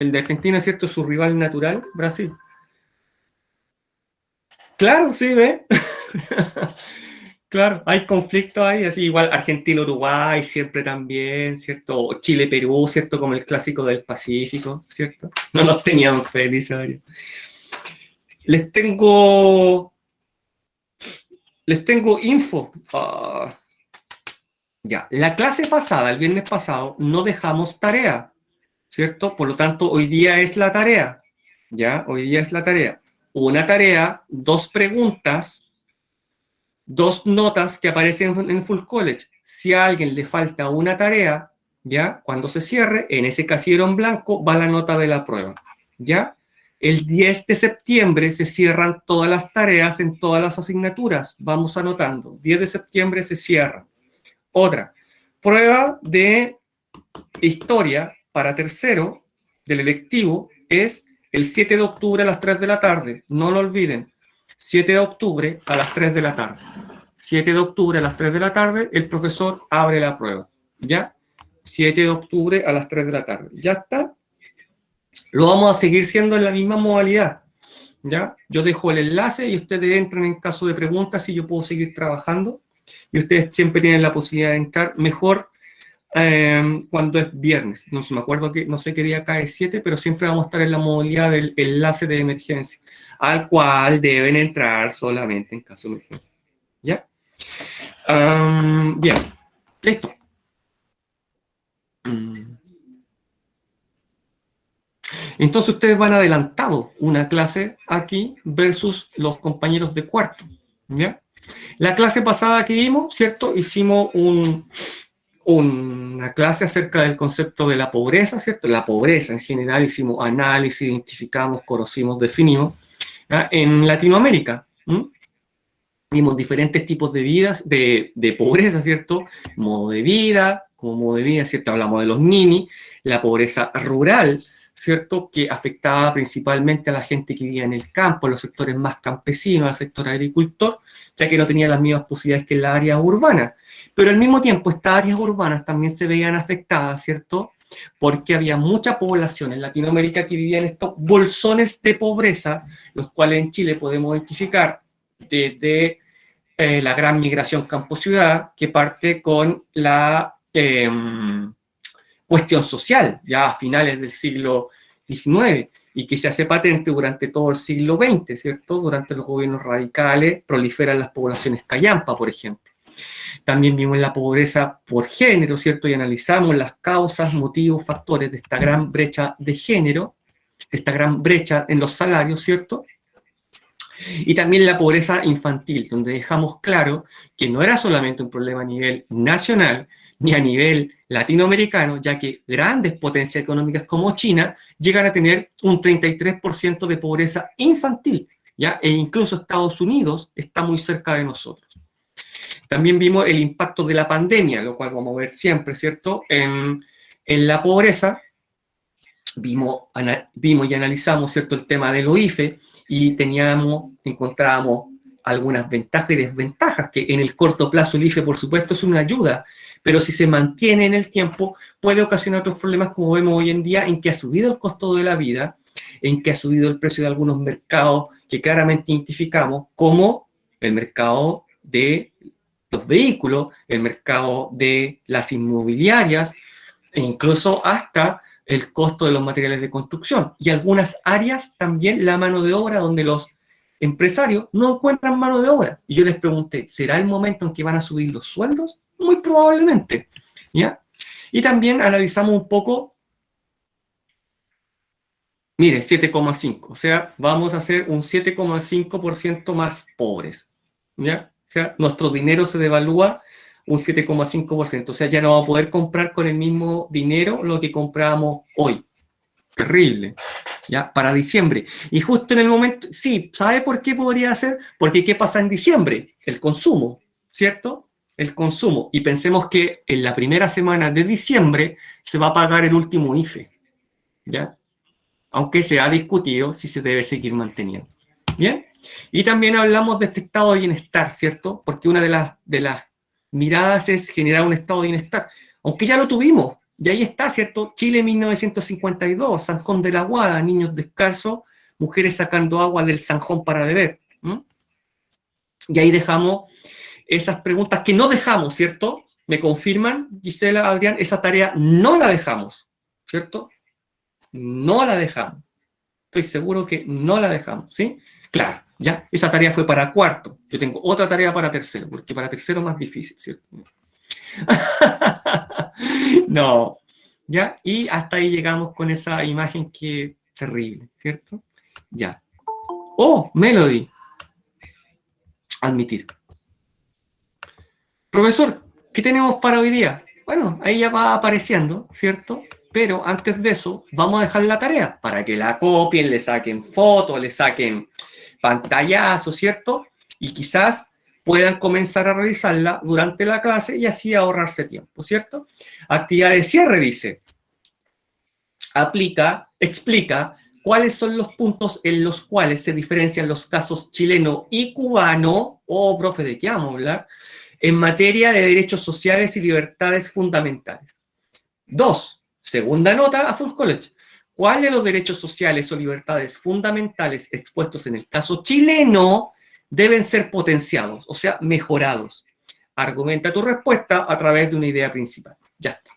El de Argentina, ¿cierto? Es su rival natural, Brasil. Claro, sí, ¿ve? Claro, hay conflictos ahí, así igual Argentina-Uruguay siempre también, ¿cierto? O Chile-Perú, ¿cierto? Como el clásico del Pacífico, ¿cierto? No nos tenían fe, dice Mario. Les tengo, les tengo info. Ya, la clase pasada, el viernes pasado, no dejamos tarea, ¿cierto? Por lo tanto, hoy día es la tarea, ¿ya? Hoy día es la tarea. Una tarea, 2 preguntas, 2 notas que aparecen en Full College. Si a alguien le falta una tarea, ¿ya? Cuando se cierre, en ese casillero en blanco va la nota de la prueba, ¿ya? El 10 de septiembre se cierran todas las tareas en todas las asignaturas. Vamos anotando. 10 de septiembre se cierra. Otra, prueba de historia para tercero del electivo es el 7 de octubre a las 3 de la tarde. No lo olviden. 7 de octubre a las 3 de la tarde. 7 de octubre a las 3 de la tarde, el profesor abre la prueba. ¿Ya? 7 de octubre a las 3 de la tarde. ¿Ya está? Lo vamos a seguir siendo en la misma modalidad. ¿Ya? Yo dejo el enlace y ustedes entran en caso de preguntas y yo puedo seguir trabajando. Y ustedes siempre tienen la posibilidad de entrar mejor cuando es viernes. No me acuerdo, no sé qué día cae 7, pero siempre vamos a estar en la modalidad del enlace de emergencia, al cual deben entrar solamente en caso de emergencia. ¿Ya? Bien, listo. Entonces ustedes van adelantado una clase aquí versus los compañeros de cuarto. ¿Ya? La clase pasada que vimos, ¿cierto? Hicimos una clase acerca del concepto de la pobreza, ¿cierto? La pobreza en general, hicimos análisis, identificamos, conocimos, definimos. ¿Ya? En Latinoamérica, vimos diferentes tipos de vidas, de pobreza, ¿cierto? Modo de vida, como modo de vida, ¿cierto? Hablamos de los NINI, la pobreza rural, ¿cierto? Que afectaba principalmente a la gente que vivía en el campo, en los sectores más campesinos, al sector agricultor, ya que no tenía las mismas posibilidades que en la área urbana. Pero al mismo tiempo, estas áreas urbanas también se veían afectadas, ¿cierto? Porque había mucha población en Latinoamérica que vivía en estos bolsones de pobreza, los cuales en Chile podemos identificar desde la gran migración campo-ciudad, que parte con la cuestión social, ya a finales del siglo XIX, y que se hace patente durante todo el siglo XX, ¿cierto? Durante los gobiernos radicales proliferan las poblaciones callampa, por ejemplo. También vimos la pobreza por género, ¿cierto? Y analizamos las causas, motivos, factores de esta gran brecha de género, de esta gran brecha en los salarios, ¿cierto? Y también la pobreza infantil, donde dejamos claro que no era solamente un problema a nivel nacional ni a nivel latinoamericano, ya que grandes potencias económicas como China llegan a tener un 33% de pobreza infantil, ¿ya? E incluso Estados Unidos está muy cerca de nosotros. También vimos el impacto de la pandemia, lo cual vamos a ver siempre, ¿cierto? En la pobreza, vimos y analizamos, ¿cierto?, el tema del OIFE, y encontrábamos algunas ventajas y desventajas, que en el corto plazo el IFE, por supuesto, es una ayuda, pero si se mantiene en el tiempo, puede ocasionar otros problemas, como vemos hoy en día, en que ha subido el costo de la vida, en que ha subido el precio de algunos mercados que claramente identificamos, como el mercado de los vehículos, el mercado de las inmobiliarias, e incluso hasta el costo de los materiales de construcción. Y algunas áreas también la mano de obra, donde los empresarios no encuentran mano de obra. Y yo les pregunté, ¿será el momento en que van a subir los sueldos? Muy probablemente, ¿ya? Y también analizamos un poco, mire, 7,5, o sea, vamos a ser un 7,5% más pobres, ¿ya? O sea, nuestro dinero se devalúa un 7,5%, o sea, ya no vamos a poder comprar con el mismo dinero lo que comprábamos hoy. Terrible, ¿ya? Para diciembre. Y justo en el momento, sí, ¿sabe por qué podría ser? Porque ¿qué pasa en diciembre? El consumo, ¿cierto? El consumo. Y pensemos que en la primera semana de diciembre se va a pagar el último IFE, ¿ya? Aunque se ha discutido si se debe seguir manteniendo. ¿Bien? Y también hablamos de este estado de bienestar, ¿cierto? Porque una de las miradas es generar un estado de bienestar. Aunque ya lo tuvimos, Y ahí está, ¿cierto? Chile 1952, Sanjón de la Guada, niños descalzos, mujeres sacando agua del Sanjón para beber. Y ahí dejamos esas preguntas que no dejamos, ¿cierto? ¿Me confirman, Gisela, Adrián? Esa tarea no la dejamos, ¿cierto? No la dejamos. Estoy seguro que no la dejamos, ¿sí? Claro, ya, esa tarea fue para cuarto. Yo tengo otra tarea para tercero, porque para tercero es más difícil, ¿cierto? No, ya, y hasta ahí llegamos con esa imagen que terrible, ¿cierto? Ya. Oh, Melody. Admitir. Profesor, ¿qué tenemos para hoy día? Bueno, ahí ya va apareciendo, ¿cierto? Pero antes de eso, vamos a dejar la tarea para que la copien, le saquen fotos, le saquen pantallazos, ¿cierto? Y quizás puedan comenzar a realizarla durante la clase y así ahorrarse tiempo, ¿cierto? Actividad de cierre, dice. Explica cuáles son los puntos en los cuales se diferencian los casos chileno y cubano, profe, ¿de qué vamos a hablar? En materia de derechos sociales y libertades fundamentales. 2. Segunda nota a Full College. ¿Cuáles de los derechos sociales o libertades fundamentales expuestos en el caso chileno deben ser potenciados, o sea, mejorados? Argumenta tu respuesta a través de una idea principal. Ya está.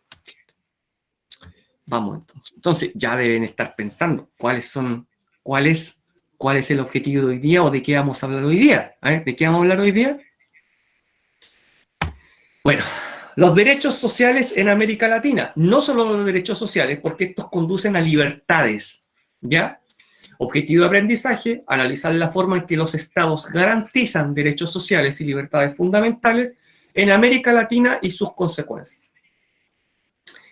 Vamos entonces. Entonces ya deben estar pensando cuál es el objetivo de hoy día o de qué vamos a hablar hoy día. ¿De qué vamos a hablar hoy día? Bueno, los derechos sociales en América Latina. No solo los derechos sociales, porque estos conducen a libertades, ¿ya? Objetivo de aprendizaje, analizar la forma en que los estados garantizan derechos sociales y libertades fundamentales en América Latina y sus consecuencias.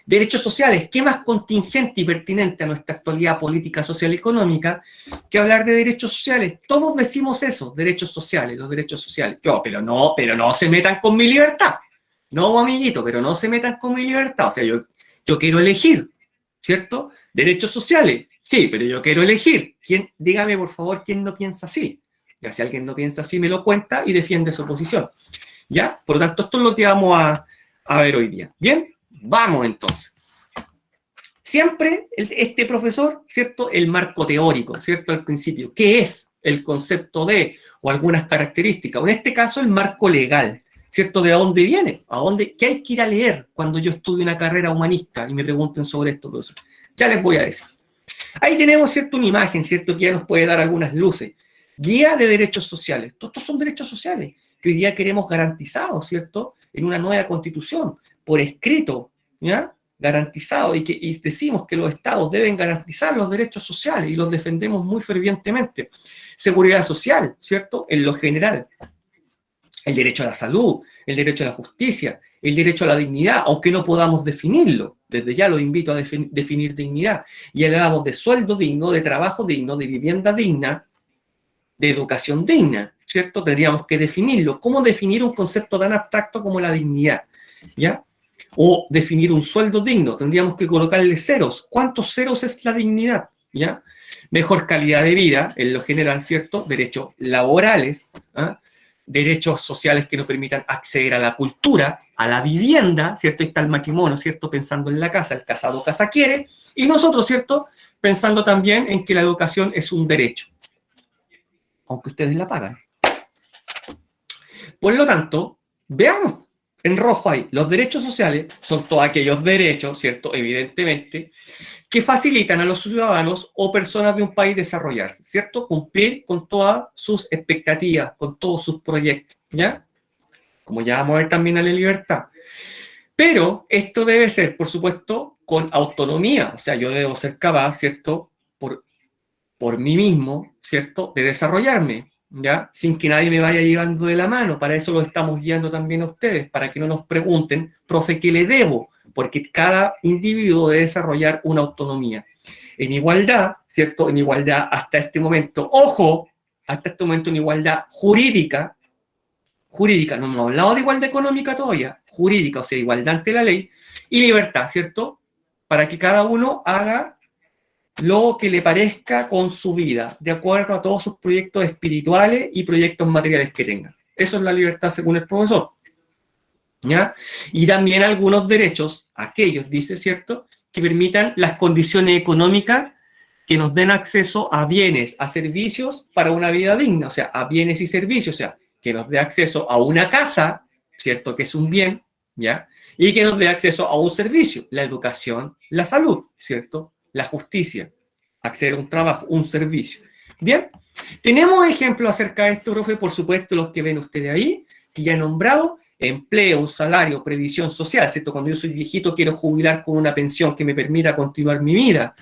Derechos sociales, ¿qué más contingente y pertinente a nuestra actualidad política, social y económica que hablar de derechos sociales? Todos decimos eso, derechos sociales, los derechos sociales. Pero no se metan con mi libertad. No, amiguito, pero no se metan con mi libertad. O sea, yo quiero elegir, ¿cierto? Derechos sociales, sí, pero yo quiero elegir. Dígame, por favor, quién no piensa así. Ya, si alguien no piensa así, me lo cuenta y defiende su posición. ¿Ya? Por lo tanto, esto es lo que vamos a ver hoy día. ¿Bien? Vamos entonces. Siempre este profesor, ¿cierto? El marco teórico, ¿cierto? Al principio, ¿qué es el concepto de o algunas características? O en este caso, el marco legal, ¿cierto? ¿De dónde viene? ¿Qué hay que ir a leer cuando yo estudio una carrera humanista y me pregunten sobre esto, profesor? Ya les voy a decir. Ahí tenemos, ¿cierto? Una imagen, ¿cierto? Que ya nos puede dar algunas luces. Guía de derechos sociales. Todos estos son derechos sociales que hoy día queremos garantizados, ¿cierto? En una nueva constitución, por escrito, ¿ya? Garantizado, y decimos que los estados deben garantizar los derechos sociales y los defendemos muy fervientemente. Seguridad social, ¿cierto? En lo general. El derecho a la salud, el derecho a la justicia, el derecho a la dignidad, aunque no podamos definirlo. Desde ya los invito a definir dignidad. Y hablamos de sueldo digno, de trabajo digno, de vivienda digna, de educación digna, ¿cierto? Tendríamos que definirlo. ¿Cómo definir un concepto tan abstracto como la dignidad? ¿Ya? O definir un sueldo digno. Tendríamos que colocarle ceros. ¿Cuántos ceros es la dignidad? ¿Ya? Mejor calidad de vida, en lo general, ¿cierto? Derechos laborales, ¿ah? Derechos sociales que nos permitan acceder a la cultura, a la vivienda, ¿cierto? Ahí está el matrimonio, ¿cierto? Pensando en la casa, el casado casa quiere, y nosotros, ¿cierto? Pensando también en que la educación es un derecho, aunque ustedes la pagan. Por lo tanto, veamos, en rojo ahí, los derechos sociales son todos aquellos derechos, ¿cierto? Evidentemente, que facilitan a los ciudadanos o personas de un país desarrollarse, ¿cierto? Cumplir con todas sus expectativas, con todos sus proyectos, ¿ya? Como ya vamos a ver también a la libertad. Pero esto debe ser, por supuesto, con autonomía, o sea, yo debo ser capaz, ¿cierto? Por mí mismo, ¿cierto? De desarrollarme, ¿ya? Sin que nadie me vaya llevando de la mano. Para eso lo estamos guiando también a ustedes, para que no nos pregunten, profe, ¿qué le debo? Porque cada individuo debe desarrollar una autonomía. En igualdad, ¿cierto? En igualdad hasta este momento, ojo, hasta este momento en igualdad jurídica, no hemos hablado de igualdad económica todavía, jurídica, o sea, igualdad ante la ley, y libertad, ¿cierto? Para que cada uno haga lo que le parezca con su vida, de acuerdo a todos sus proyectos espirituales y proyectos materiales que tengan. Eso es la libertad según el profesor. ¿ya? Y también algunos derechos, aquellos, dice, ¿cierto?, que permitan las condiciones económicas que nos den acceso a bienes, a servicios para una vida digna, o sea, a bienes y servicios, o sea, que nos dé acceso a una casa, ¿cierto?, que es un bien, ¿ya? Y que nos dé acceso a un servicio, la educación, la salud, ¿cierto?, la justicia, acceder a un trabajo, un servicio. Bien, tenemos ejemplos acerca de esto, profe, por supuesto, los que ven ustedes ahí, que ya he nombrado: empleo, un salario, previsión social, ¿cierto? Cuando yo soy viejito quiero jubilar con una pensión que me permita continuar mi vida.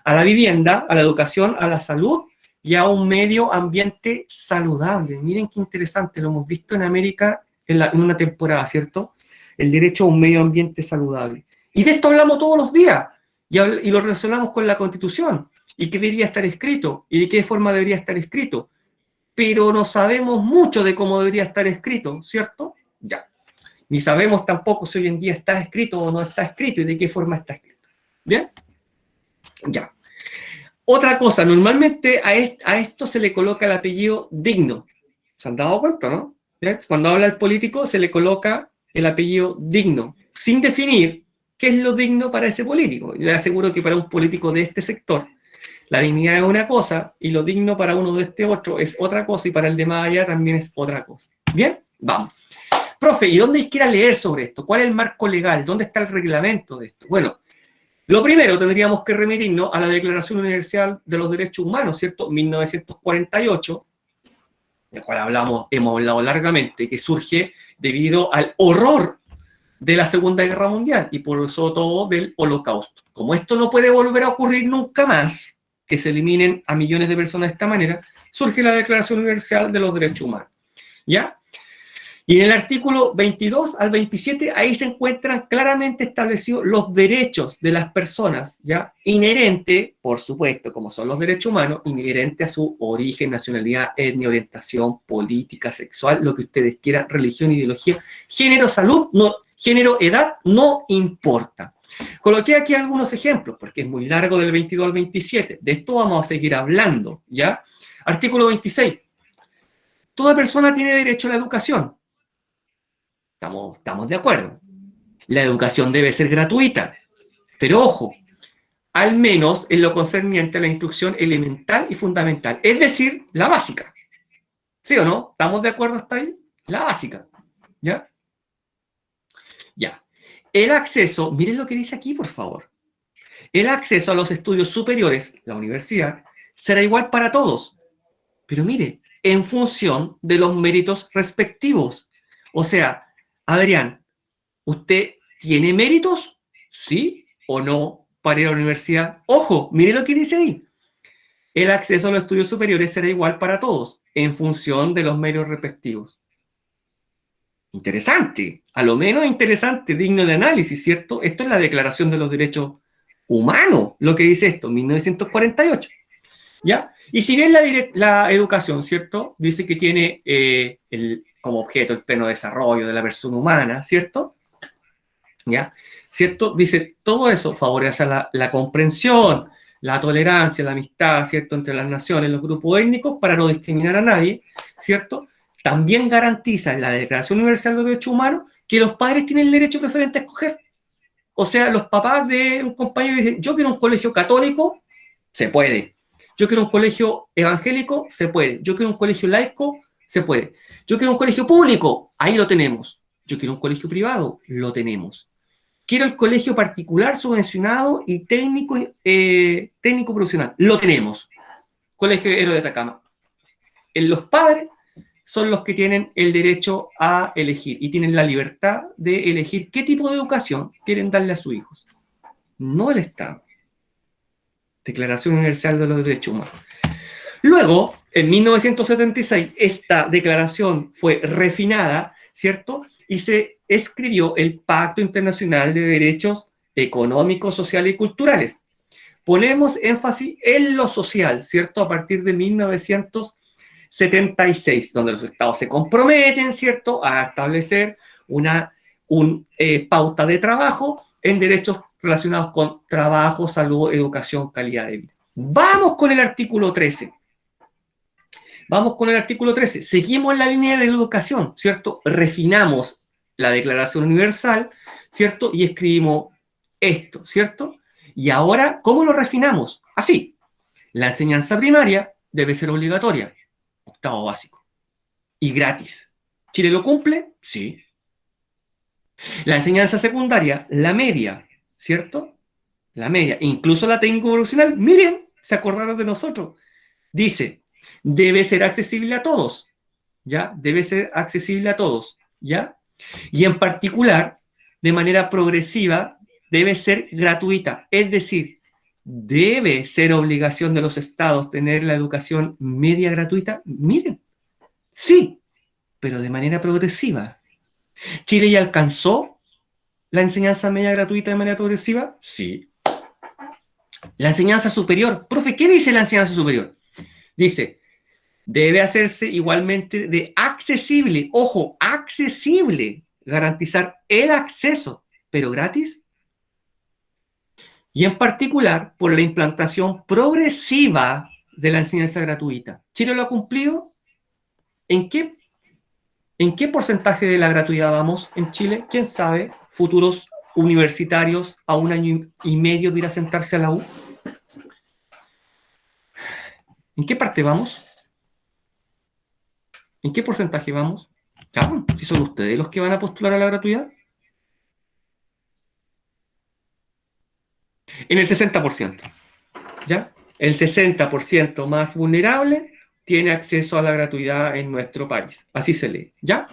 A la vivienda, a la educación, a la salud y a un medio ambiente saludable. Miren qué interesante, lo hemos visto en América en una temporada, ¿cierto? El derecho a un medio ambiente saludable. Y de esto hablamos todos los días y lo relacionamos con la Constitución y qué debería estar escrito y de qué forma debería estar escrito. Pero no sabemos mucho de cómo debería estar escrito, ¿cierto? Ya. Ni sabemos tampoco si hoy en día está escrito o no está escrito y de qué forma está escrito. ¿Bien? Ya. Otra cosa, normalmente a esto se le coloca el apellido digno. ¿Se han dado cuenta, no? ¿Ya? Cuando habla el político se le coloca el apellido digno, sin definir qué es lo digno para ese político. Yo le aseguro que para un político de este sector, la dignidad es una cosa y lo digno para uno de este otro es otra cosa y para el de más allá también es otra cosa. ¿Bien? Vamos. Profe, ¿y dónde hay que ir a leer sobre esto? ¿Cuál es el marco legal? ¿Dónde está el reglamento de esto? Bueno, lo primero tendríamos que remitirnos a la Declaración Universal de los Derechos Humanos, ¿cierto? 1948, del cual hemos hablado largamente, que surge debido al horror de la Segunda Guerra Mundial y por eso todo del Holocausto. Como esto no puede volver a ocurrir nunca más, que se eliminen a millones de personas de esta manera, surge la Declaración Universal de los Derechos Humanos. ¿Ya? Y en el artículo 22 al 27, ahí se encuentran claramente establecidos los derechos de las personas, ¿ya? Inherente, por supuesto, como son los derechos humanos, inherente a su origen, nacionalidad, etnia, orientación, política, sexual, lo que ustedes quieran, religión, ideología, género, salud, no, género, edad, no importa. Coloqué aquí algunos ejemplos, porque es muy largo del 22 al 27. De esto vamos a seguir hablando, ¿ya? Artículo 26. Toda persona tiene derecho a la educación. Estamos de acuerdo. La educación debe ser gratuita. Pero ojo, al menos en lo concerniente a la instrucción elemental y fundamental. Es decir, la básica. ¿Sí o no? ¿Estamos de acuerdo hasta ahí? La básica. ¿Ya? Ya. El acceso, miren lo que dice aquí, por favor. El acceso a los estudios superiores, la universidad, será igual para todos. Pero mire, en función de los méritos respectivos. O sea, Adrián, ¿usted tiene méritos? ¿Sí o no para ir a la universidad? Ojo, mire lo que dice ahí. El acceso a los estudios superiores será igual para todos, en función de los méritos respectivos. Interesante, a lo menos interesante, digno de análisis, ¿cierto? Esto es la Declaración de los Derechos Humanos, lo que dice esto, 1948. ¿Ya? Y si bien la educación, ¿cierto? Dice que tiene como objeto el pleno desarrollo de la persona humana, ¿cierto? ¿Ya? ¿Cierto? Dice, todo eso favorece la comprensión, la tolerancia, la amistad, ¿cierto? Entre las naciones, los grupos étnicos, para no discriminar a nadie, ¿cierto? También garantiza en la Declaración Universal de los Derechos Humanos que los padres tienen el derecho preferente a escoger. O sea, los papás de un compañero dicen, yo quiero un colegio católico, se puede. Yo quiero un colegio evangélico, se puede. Yo quiero un colegio laico, se puede. Yo quiero un colegio público, ahí lo tenemos. Yo quiero un colegio privado, lo tenemos. Quiero el colegio particular, subvencionado y técnico profesional, lo tenemos. Colegio Héroe de Atacama. Los padres son los que tienen el derecho a elegir y tienen la libertad de elegir qué tipo de educación quieren darle a sus hijos. No el Estado. Declaración Universal de los Derechos Humanos. Luego, en 1976, esta declaración fue refinada, ¿cierto? Y se escribió el Pacto Internacional de Derechos Económicos, Sociales y Culturales. Ponemos énfasis en lo social, ¿cierto? A partir de 1976, donde los estados se comprometen, ¿cierto?, a establecer una pauta de trabajo en derechos relacionados con trabajo, salud, educación, calidad de vida. Vamos con el artículo 13. Vamos con el artículo 13. Seguimos en la línea de la educación, ¿cierto? Refinamos la Declaración Universal, ¿cierto? Y escribimos esto, ¿cierto? Y ahora, ¿cómo lo refinamos? Así, la enseñanza primaria debe ser obligatoria, octavo básico, y gratis. ¿Chile lo cumple? Sí. La enseñanza secundaria, la media, ¿cierto? La media, incluso la técnico profesional, miren, se acordaron de nosotros. Dice, debe ser accesible a todos, ¿ya? Debe ser accesible a todos, ¿ya? Y en particular, de manera progresiva, debe ser gratuita. Es decir, debe ser obligación de los estados tener la educación media gratuita. Miren, sí, pero de manera progresiva. ¿Chile ya alcanzó la enseñanza media gratuita de manera progresiva? Sí. La enseñanza superior. Profe, ¿qué dice la enseñanza superior? Dice, debe hacerse igualmente de accesible, ojo, accesible, garantizar el acceso, pero gratis. Y en particular por la implantación progresiva de la enseñanza gratuita. ¿Chile lo ha cumplido? ¿En qué porcentaje de la gratuidad vamos en Chile? ¿Quién sabe? Futuros universitarios a 1 año y medio de ir a sentarse a la U. ¿En qué parte vamos? ¿En qué porcentaje vamos? Ya, si son ustedes los que van a postular a la gratuidad. En el 60%. ¿Ya? El 60% más vulnerable tiene acceso a la gratuidad en nuestro país. Así se lee. ¿Ya?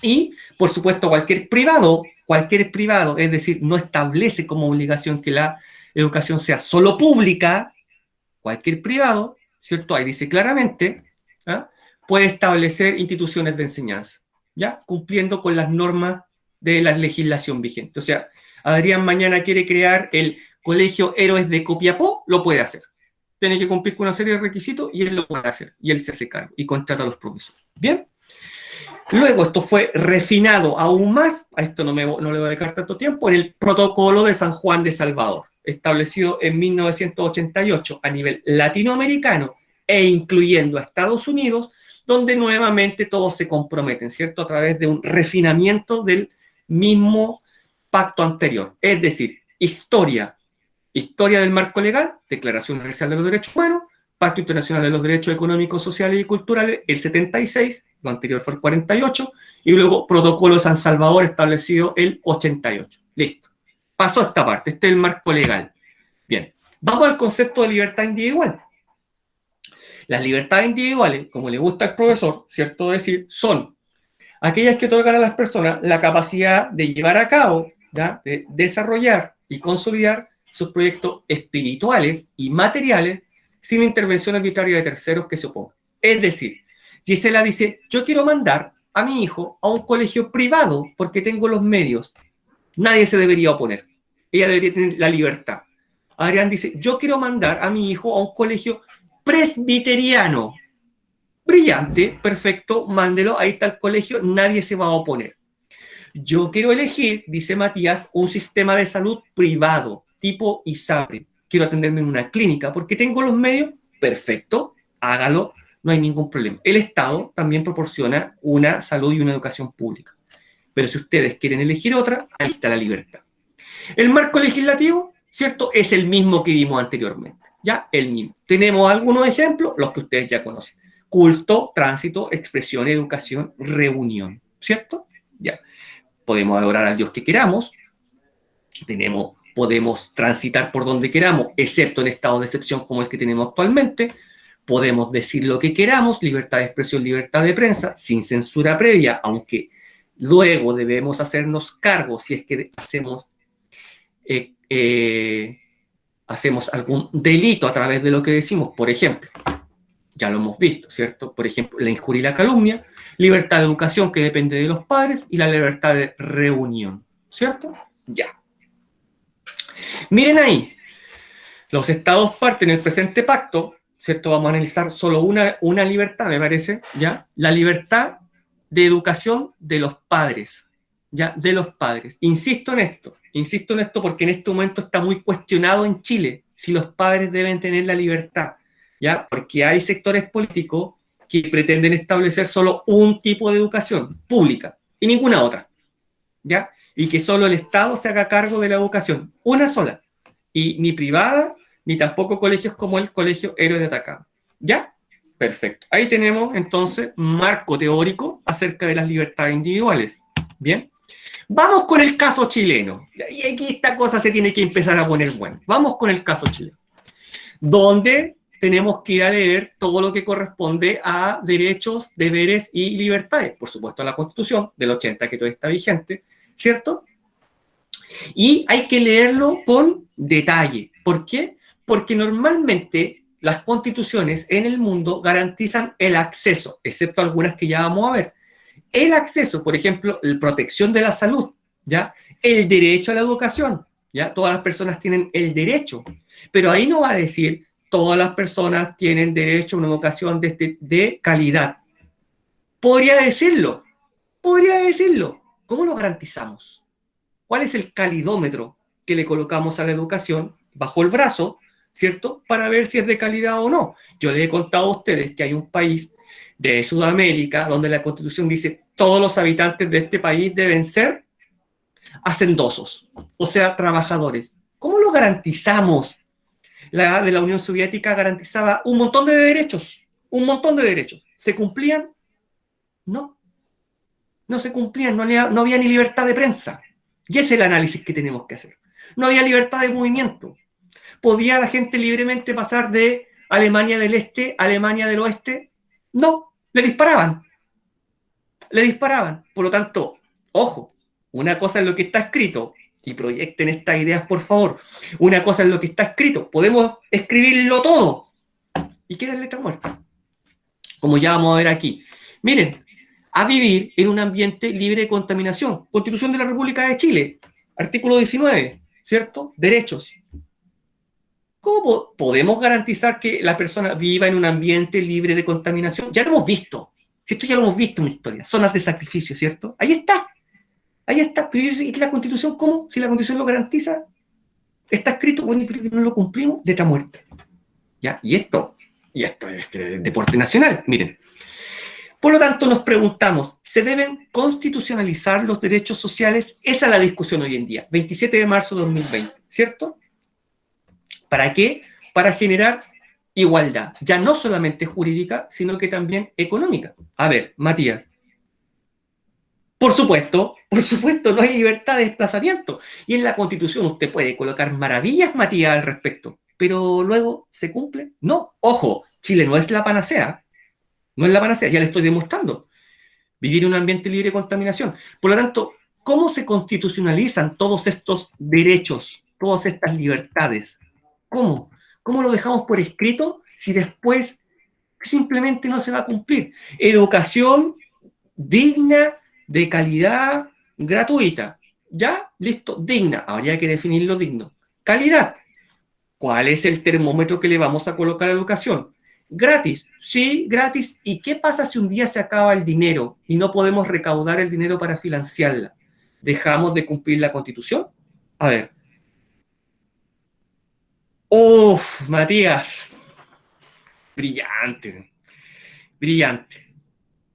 Y, por supuesto, cualquier privado, es decir, no establece como obligación que la educación sea solo pública, cualquier privado, ¿cierto? Ahí dice claramente, ¿ah? Puede establecer instituciones de enseñanza, ¿ya? Cumpliendo con las normas de la legislación vigente. O sea, Adrián mañana quiere crear el Colegio Héroes de Copiapó, lo puede hacer. Tiene que cumplir con una serie de requisitos y él lo puede hacer. Y él se hace cargo y contrata a los profesores. ¿Bien? Luego esto fue refinado aún más, a esto no le voy a dedicar tanto tiempo, en el Protocolo de San Juan de Salvador, establecido en 1988 a nivel latinoamericano e incluyendo a Estados Unidos, donde nuevamente todos se comprometen, ¿cierto? A través de un refinamiento del mismo pacto anterior. Es decir, historia del marco legal, Declaración Universal de los Derechos Humanos, Pacto Internacional de los Derechos Económicos, Sociales y Culturales, el 76, lo anterior fue el 48, y luego Protocolo de San Salvador establecido el 88. Listo. Pasó esta parte, este es el marco legal. Bien, vamos al concepto de libertad individual. Las libertades individuales, como le gusta al profesor, ¿cierto? Decir, son aquellas que otorgan a las personas la capacidad de llevar a cabo, ¿ya? De desarrollar y consolidar sus proyectos espirituales y materiales sin intervención arbitraria de terceros que se opongan. Es decir, Gisela dice, yo quiero mandar a mi hijo a un colegio privado porque tengo los medios. Nadie se debería oponer. Ella debería tener la libertad. Adrián dice, yo quiero mandar a mi hijo a un colegio presbiteriano. Brillante, perfecto, mándelo, ahí está el colegio, nadie se va a oponer. Yo quiero elegir, dice Matías, un sistema de salud privado, tipo ISAPRE. Quiero atenderme en una clínica porque tengo los medios, perfecto, hágalo, no hay ningún problema. El Estado también proporciona una salud y una educación pública. Pero si ustedes quieren elegir otra, ahí está la libertad. El marco legislativo, ¿cierto? Es el mismo que vimos anteriormente, ¿ya? El mismo. Tenemos algunos ejemplos, los que ustedes ya conocen. Culto, tránsito, expresión, educación, reunión, ¿cierto? Ya. Podemos adorar al Dios que queramos, podemos transitar por donde queramos, excepto en estado de excepción como el que tenemos actualmente, podemos decir lo que queramos, libertad de expresión, libertad de prensa, sin censura previa, aunque luego debemos hacernos cargo si es que hacemos algún delito a través de lo que decimos, por ejemplo, ya lo hemos visto, ¿cierto? Por ejemplo, la injuria y la calumnia, libertad de educación que depende de los padres y la libertad de reunión, ¿cierto? Ya. Miren ahí, los estados parten el presente pacto, ¿cierto? Vamos a analizar solo una libertad, me parece, ¿ya? La libertad de educación de los padres, ¿ya? De los padres. Insisto en esto porque en este momento está muy cuestionado en Chile si los padres deben tener la libertad, ¿ya? Porque hay sectores políticos que pretenden establecer solo un tipo de educación pública, y ninguna otra, ¿ya? Y que solo el Estado se haga cargo de la educación, una sola, y ni privada, ni tampoco colegios como el Colegio Héroe de Atacama, ¿ya? Perfecto. Ahí tenemos entonces marco teórico acerca de las libertades individuales, ¿bien? Vamos con el caso chileno, y aquí esta cosa se tiene que empezar a poner buena. Vamos con el caso chileno, donde tenemos que ir a leer todo lo que corresponde a derechos, deberes y libertades. Por supuesto, la Constitución del 80, que todavía está vigente, ¿cierto? Y hay que leerlo con detalle. ¿Por qué? Porque normalmente las constituciones en el mundo garantizan el acceso, excepto algunas que ya vamos a ver. El acceso, por ejemplo, la protección de la salud, ¿ya? El derecho a la educación, ¿ya? Todas las personas tienen el derecho, pero ahí no va a decir todas las personas tienen derecho a una educación de calidad. Podría decirlo, podría decirlo. ¿Cómo lo garantizamos? ¿Cuál es el calidómetro que le colocamos a la educación bajo el brazo, ¿cierto? Para ver si es de calidad o no. Yo les he contado a ustedes que hay un país de Sudamérica donde la Constitución dice todos los habitantes de este país deben ser hacendosos, o sea, trabajadores. ¿Cómo lo garantizamos? La de la Unión Soviética garantizaba un montón de derechos, un montón de derechos. ¿Se cumplían? No, no se cumplían, no había ni libertad de prensa. Y ese es el análisis que tenemos que hacer. No había libertad de movimiento. ¿Podía la gente libremente pasar de Alemania del Este a Alemania del Oeste? No, le disparaban. Le disparaban. Por lo tanto, ojo, una cosa es lo que está escrito, y proyecten estas ideas, por favor. Una cosa es lo que está escrito. Podemos escribirlo todo. ¿Y queda en letra muerta? Como ya vamos a ver aquí. Miren, a vivir en un ambiente libre de contaminación. Constitución de la República de Chile, artículo 19, ¿cierto? Derechos. ¿Cómo podemos garantizar que la persona viva en un ambiente libre de contaminación? Ya lo hemos visto. Si esto ya lo hemos visto en la historia. Zonas de sacrificio, ¿cierto? Ahí está. Ahí está. ¿Y la Constitución cómo? Si la Constitución lo garantiza, está escrito, bueno, pero que no lo cumplimos, letra muerta. ¿Ya? Y esto es deporte nacional. Miren. Por lo tanto, nos preguntamos, ¿se deben constitucionalizar los derechos sociales? Esa es la discusión hoy en día, 27 de marzo de 2020, ¿cierto? ¿Para qué? Para generar igualdad, ya no solamente jurídica, sino que también económica. A ver, Matías. Por supuesto, no hay libertad de desplazamiento. Y en la Constitución usted puede colocar maravillas, Matías, al respecto. Pero luego, ¿se cumple? No. Ojo, Chile no es la panacea. No es la panacea, ya le estoy demostrando. Vivir en un ambiente libre de contaminación. Por lo tanto, ¿cómo se constitucionalizan todos estos derechos, todas estas libertades? ¿Cómo? ¿Cómo lo dejamos por escrito si después simplemente no se va a cumplir? Educación digna, de calidad, gratuita. ¿Ya? Listo, digna. Habría que definirlo digno. Calidad. ¿Cuál es el termómetro que le vamos a colocar a la educación? Gratis, sí, gratis. ¿Y qué pasa si un día se acaba el dinero y no podemos recaudar el dinero para financiarla? ¿Dejamos de cumplir la Constitución? A ver. Uf, Matías. Brillante, brillante,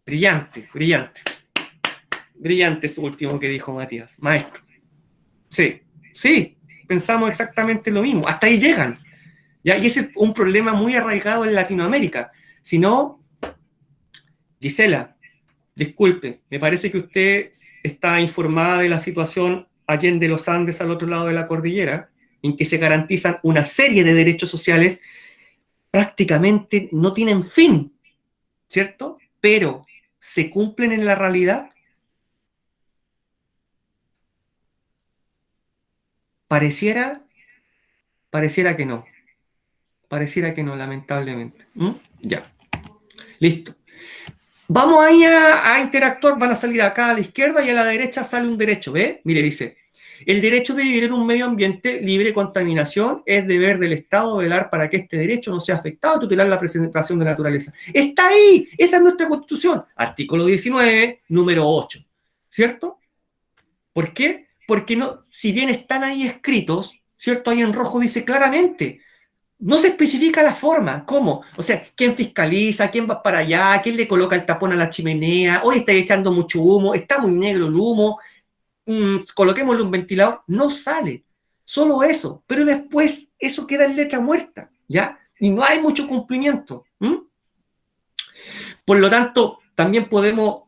brillante, brillante. Brillante es último que dijo Matías. Maestro. Sí, sí, pensamos exactamente lo mismo. Hasta ahí llegan. ¿Ya? Y ese es un problema muy arraigado en Latinoamérica. Si no, Gisela, disculpe, me parece que usted está informada de la situación allende los Andes, al otro lado de la cordillera, en que se garantizan una serie de derechos sociales, prácticamente no tienen fin, ¿cierto? Pero, ¿se cumplen en la realidad? Pareciera que no. Pareciera que no, lamentablemente. ¿Mm? Ya. Listo. Vamos ahí a interactuar, van a salir acá a la izquierda y a la derecha sale un derecho, ¿ve? Mire, dice, el derecho de vivir en un medio ambiente libre de contaminación es deber del Estado velar para que este derecho no sea afectado y tutelar la preservación de la naturaleza. Está ahí, esa es nuestra Constitución, artículo 19, número 8, ¿cierto? ¿Por qué? Porque no, si bien están ahí escritos, ¿cierto? Ahí en rojo dice claramente, No se especifica la forma, ¿cómo? O sea, ¿quién fiscaliza? ¿Quién va para allá? ¿Quién le coloca el tapón a la chimenea? Hoy está echando mucho humo, está muy negro el humo, coloquémosle un ventilador. No sale, solo eso. Pero después eso queda en letra muerta, ¿ya? Y no hay mucho cumplimiento. Por lo tanto, también podemos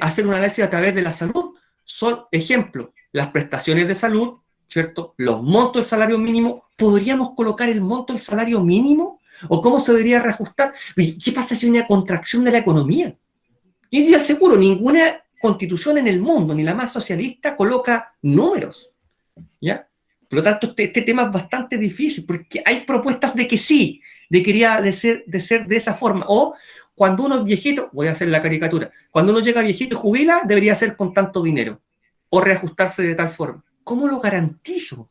hacer un análisis a través de la salud. Son ejemplos, las prestaciones de salud, ¿cierto? Los montos del salario mínimo. ¿Podríamos colocar el monto del salario mínimo? ¿O cómo se debería reajustar? ¿Y qué pasa si hay una contracción de la economía? Y yo aseguro, ninguna constitución en el mundo, ni la más socialista, coloca números, ¿ya? Por lo tanto, este tema es bastante difícil, porque hay propuestas de que sí, de ser de esa forma. O cuando uno es viejito, voy a hacer la caricatura, cuando uno llega viejito y jubila, debería ser con tanto dinero, o reajustarse de tal forma. ¿Cómo lo garantizo?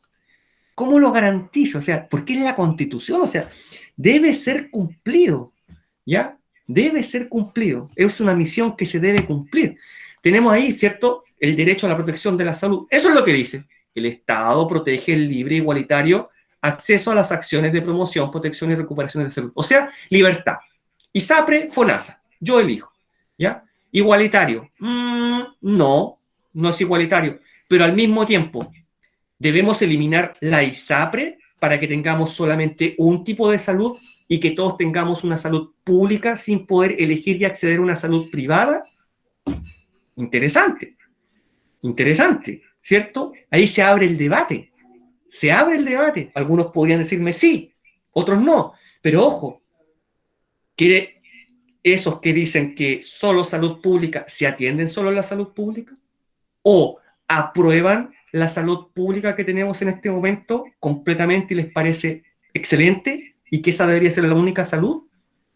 ¿Cómo lo garantizo? O sea, porque es la Constitución, o sea, debe ser cumplido, ¿ya? Debe ser cumplido. Es una misión que se debe cumplir. Tenemos ahí, ¿cierto?, el derecho a la protección de la salud. Eso es lo que dice. El Estado protege el libre, igualitario acceso a las acciones de promoción, protección y recuperación de la salud. O sea, libertad. ISAPRE, FONASA. Yo elijo, ¿ya? Igualitario. No, no es igualitario. Pero al mismo tiempo, debemos eliminar la ISAPRE para que tengamos solamente un tipo de salud y que todos tengamos una salud pública sin poder elegir y acceder a una salud privada. Interesante, interesante, ¿cierto? Ahí se abre el debate. Se abre el debate. Algunos podrían decirme sí, otros no. Pero ojo, que esos que dicen que solo salud pública, ¿se atienden solo a la salud pública? ¿O aprueban la salud pública que tenemos en este momento completamente y les parece excelente y que esa debería ser la única salud?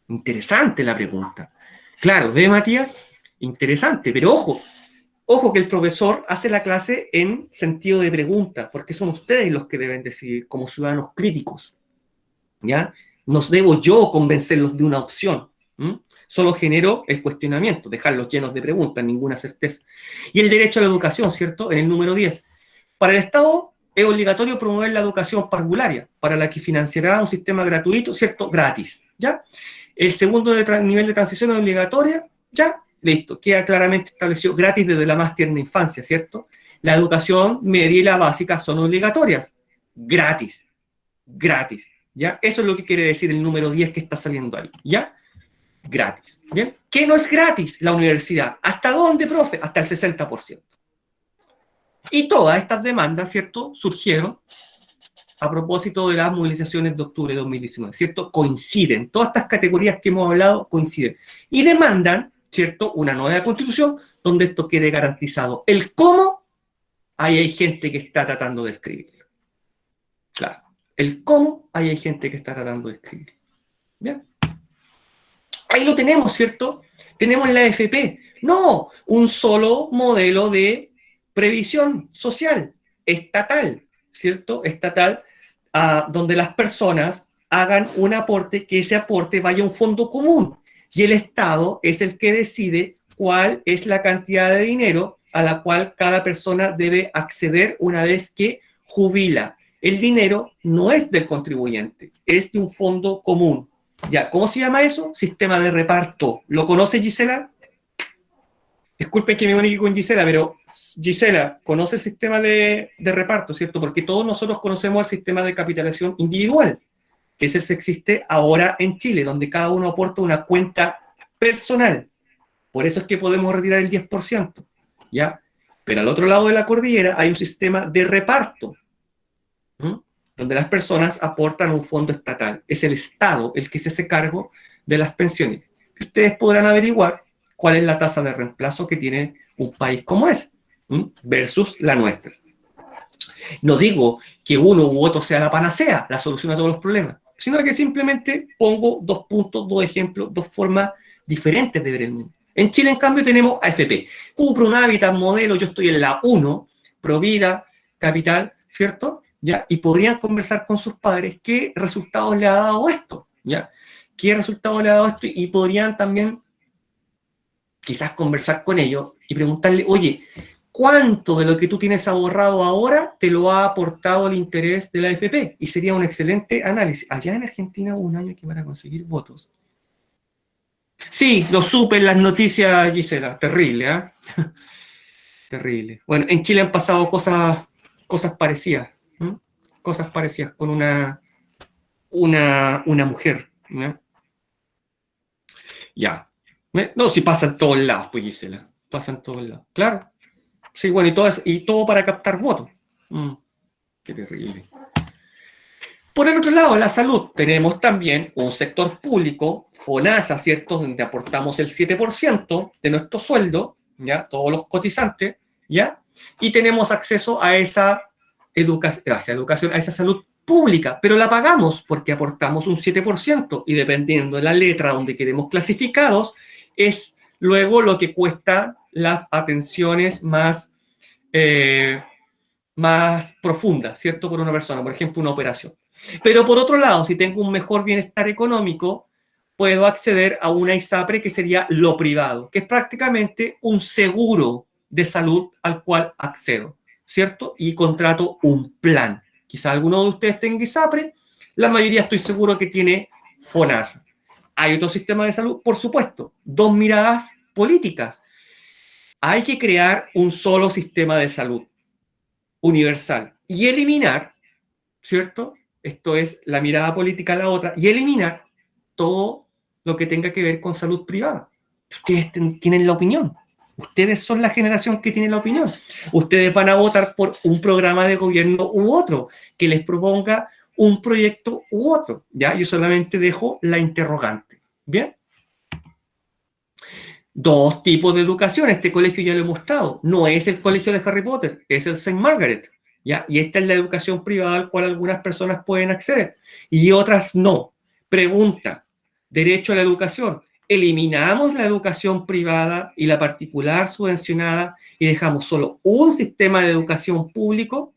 Interesante la pregunta. Claro, ¿ve, Matías? Interesante, pero ojo que el profesor hace la clase en sentido de pregunta, porque son ustedes los que deben decidir como ciudadanos críticos, ¿ya? No debo yo convencerlos de una opción, ¿m? Solo genero el cuestionamiento, dejarlos llenos de preguntas, ninguna certeza. Y el derecho a la educación, ¿cierto? En el número 10. Para el Estado es obligatorio promover la educación parvularia, para la que financiará un sistema gratuito, ¿cierto? Gratis, ¿ya? El segundo nivel de transición es obligatoria, ¿ya? Listo, queda claramente establecido gratis desde la más tierna infancia, ¿cierto? La educación media y la básica son obligatorias, gratis, gratis, ¿ya? Eso es lo que quiere decir el número 10 que está saliendo ahí, ¿ya? Gratis, ¿bien? ¿Qué no es gratis? La universidad. ¿Hasta dónde, profe? Hasta el 60%. Y todas estas demandas, ¿cierto?, surgieron a propósito de las movilizaciones de octubre de 2019, ¿cierto? Coinciden, todas estas categorías que hemos hablado coinciden. Y demandan, ¿cierto?, una nueva constitución donde esto quede garantizado. El cómo, ahí hay gente que está tratando de escribirlo. Claro, el cómo, ahí hay gente que está tratando de escribirlo. ¿Bien? Ahí lo tenemos, ¿cierto? Tenemos la AFP. No, un solo modelo de previsión social, estatal, ¿cierto? Estatal, donde las personas hagan un aporte, que ese aporte vaya a un fondo común. Y el Estado es el que decide cuál es la cantidad de dinero a la cual cada persona debe acceder una vez que jubila. El dinero no es del contribuyente, es de un fondo común. Ya, ¿cómo se llama eso? Sistema de reparto. ¿Lo conoce Gisela? Disculpen que me comunique con Gisela, pero Gisela, ¿conoce el sistema de reparto, cierto? Porque todos nosotros conocemos el sistema de capitalización individual, que es el que existe ahora en Chile, donde cada uno aporta una cuenta personal. Por eso es que podemos retirar el 10%, ¿ya? Pero al otro lado de la cordillera hay un sistema de reparto, donde las personas aportan un fondo estatal. Es el Estado el que se hace cargo de las pensiones. Ustedes podrán averiguar cuál es la tasa de reemplazo que tiene un país como ese, versus la nuestra. No digo que uno u otro sea la panacea, la solución a todos los problemas, sino que simplemente pongo dos puntos, dos ejemplos, dos formas diferentes de ver el mundo. En Chile, en cambio, tenemos AFP. Cupro, un hábitat, modelo, yo estoy en la 1, Provida, Capital, ¿cierto? ¿Ya? Y podrían conversar con sus padres qué resultados le ha dado esto, ¿ya? ¿Qué resultados le ha dado esto? Y podrían también quizás conversar con ellos y preguntarle, oye, cuánto de lo que tú tienes ahorrado ahora te lo ha aportado el interés de la AFP. Y sería un excelente análisis. Allá en Argentina hubo un año que para conseguir votos. Sí, lo supe en las noticias, Gisela. Terrible, ¿eh? Terrible. Bueno, en Chile han pasado cosas parecidas. ¿Mm? Cosas parecidas con una mujer. ¿No? Ya. No, si pasa en todos lados, pues Gisela. Pasa en todos lados. Claro. Sí, bueno, y todo para captar votos. Qué terrible. Por el otro lado, la salud, tenemos también un sector público, FONASA, ¿cierto? Donde aportamos el 7% de nuestro sueldo, ¿ya? Todos los cotizantes, ¿ya? Y tenemos acceso a esa educación, a esa salud pública, pero la pagamos porque aportamos un 7% y dependiendo de la letra donde quedemos clasificados, es luego lo que cuesta las atenciones más profundas, ¿cierto? Por una persona, por ejemplo, una operación. Pero por otro lado, si tengo un mejor bienestar económico, puedo acceder a una ISAPRE que sería lo privado, que es prácticamente un seguro de salud al cual accedo, ¿cierto? Y contrato un plan. Quizá alguno de ustedes tenga ISAPRE, la mayoría estoy seguro que tiene FONASA. ¿Hay otro sistema de salud? Por supuesto, dos miradas políticas. Hay que crear un solo sistema de salud universal y eliminar, ¿cierto? Esto es la mirada política a la otra, y eliminar todo lo que tenga que ver con salud privada. Ustedes tienen la opinión. Ustedes son la generación que tiene la opinión. Ustedes van a votar por un programa de gobierno u otro que les proponga un proyecto u otro. ¿Ya? Yo solamente dejo la interrogante. ¿Bien? Dos tipos de educación. Este colegio ya lo he mostrado. No es el colegio de Harry Potter, es el St. Margaret. ¿Ya? Y esta es la educación privada al cual algunas personas pueden acceder y otras no. Pregunta, derecho a la educación. ¿Eliminamos la educación privada y la particular subvencionada y dejamos solo un sistema de educación público?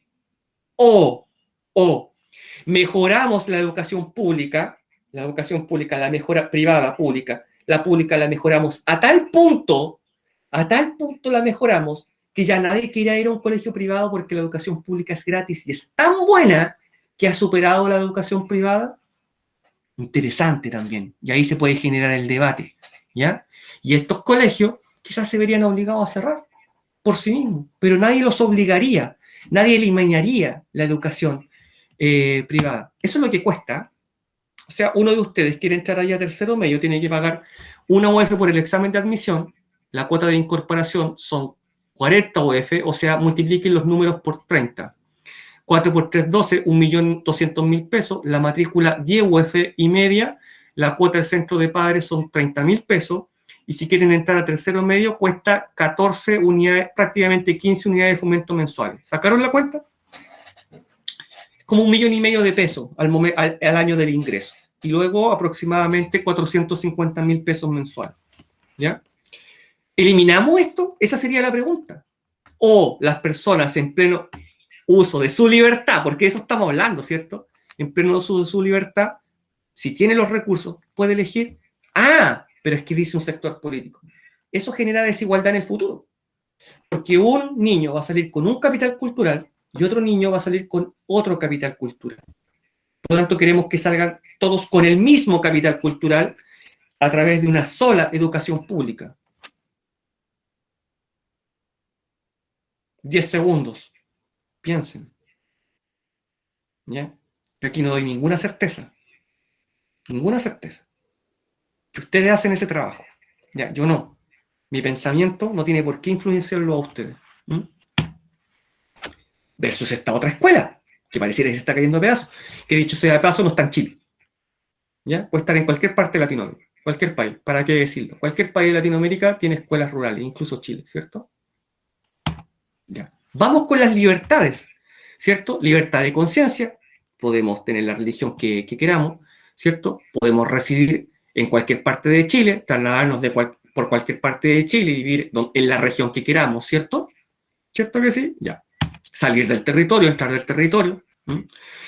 ¿O mejoramos la educación pública, la mejora privada, pública, la pública la mejoramos a tal punto la mejoramos que ya nadie quiere ir a un colegio privado porque la educación pública es gratis y es tan buena que ha superado la educación privada? Interesante también. Y ahí se puede generar el debate, ¿ya? Y estos colegios quizás se verían obligados a cerrar por sí mismos, pero nadie los obligaría, nadie eliminaría la educación privada. Eso es lo que cuesta. O sea, uno de ustedes quiere entrar allá a tercero medio, tiene que pagar una UF por el examen de admisión, la cuota de incorporación son 40 UF, o sea, multipliquen los números por 30. 4 por 3, 12, 1.200.000 pesos, la matrícula 10 UF y media, la cuota del centro de padres son 30.000 pesos, y si quieren entrar a tercero medio cuesta 14 unidades, prácticamente 15 unidades de fomento mensuales. ¿Sacaron la cuenta? Es como 1,5 millones de pesos al año del ingreso, y luego aproximadamente 450.000 pesos mensuales. ¿Ya? ¿Eliminamos esto? Esa sería la pregunta. O las personas en pleno uso de su libertad, porque de eso estamos hablando, ¿cierto? En pleno uso de su libertad, si tiene los recursos, puede elegir, pero es que dice un sector político. Eso genera desigualdad en el futuro, porque un niño va a salir con un capital cultural y otro niño va a salir con otro capital cultural. Por lo tanto, queremos que salgan todos con el mismo capital cultural a través de una sola educación pública. 10 segundos. Piensen. ¿Ya? Yo aquí no doy ninguna certeza. Ninguna certeza. Que ustedes hacen ese trabajo. ¿Ya? Yo no. Mi pensamiento no tiene por qué influenciarlo a ustedes. Versus esta otra escuela, que pareciera que se está cayendo a pedazos, que dicho sea de paso no está en Chile. ¿Ya? Puede estar en cualquier parte de Latinoamérica. Cualquier país. ¿Para qué decirlo? Cualquier país de Latinoamérica tiene escuelas rurales, incluso Chile, ¿cierto? Ya. Vamos con las libertades, ¿cierto? Libertad de conciencia, podemos tener la religión que queramos, ¿cierto? Podemos residir en cualquier parte de Chile, trasladarnos por cualquier parte de Chile y vivir en la región que queramos, ¿cierto? ¿Cierto que sí? Ya. Salir del territorio, entrar del territorio.